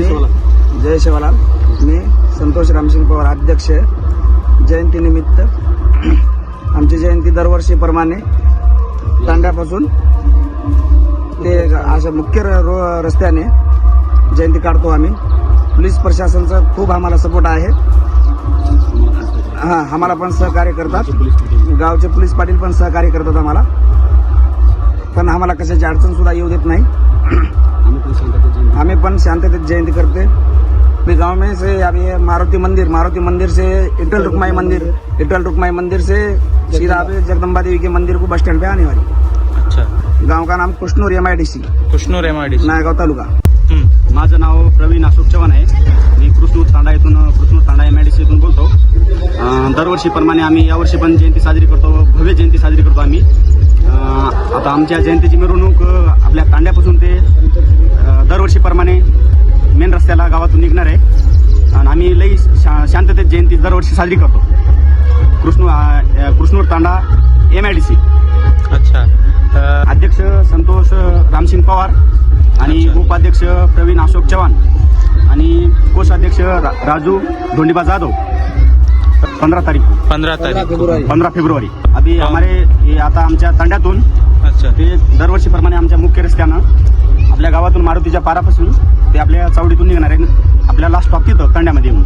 जय शिवलाल. मी संतोष रामसिंग पवार, अध्यक्ष. जयंतीनिमित्त आमची जयंती दरवर्षीप्रमाणे तांड्यापासून ते अशा मुख्य रस्त्याने जयंती काढतो आम्ही. पोलीस प्रशासनाचा खूप आम्हाला सपोर्ट आहे. आम्हाला पण सहकार्य करतात. गावचे पोलीस पाटील पण सहकार्य करतात आम्हाला. पण आम्हाला कशाची अडचण सुद्धा येऊ देत नाही. आम्ही पण शांततेत जयंती करते. मैं गांव में से अभी मारुति मंदिर से इटल रुक्माई मंदिर से सीधा अभी जगदम्बा देवी के मंदिर को बस स्टैंड पे आने वाली. अच्छा. गांव का नाम कुशनूर MIDC, नायगाव तालुका. माझं नाव प्रवीण अशोक चव्हाण आहे. मी कृष्णूर तांडा MIDC इथून बोलतो. दरवर्षीप्रमाणे आम्ही यावर्षी पण जयंती साजरी करतो, भव्य जयंती साजरी करतो आम्ही. आता आमच्या जयंतीची मिरवणूक आपल्या तांड्यापासून ते दरवर्षीप्रमाणे मेन रस्त्याला गावातून निघणार आहे. आणि आम्ही लई शांततेत जयंती दरवर्षी साजरी करतो. कृष्णूर तांडा MIDC. अच्छा. अध्यक्ष संतोष रामसिंग पवार आणि उपाध्यक्ष प्रवीण अशोक चव्हाण आणि कोषाध्यक्ष राजू धोंडीबा जाधव. 15 फेब्रुवारी अभी हमारे आता आमच्या तांड्यातून अच्छा ते दरवर्षीप्रमाणे आमच्या मुख्य रस्त्यानं आपल्या गावातून मारुतीच्या पारापासून ते आपल्या चावडीतून निघणार आहे. आपल्या लास्ट स्टॉप तिथं तांड्यामध्ये येऊन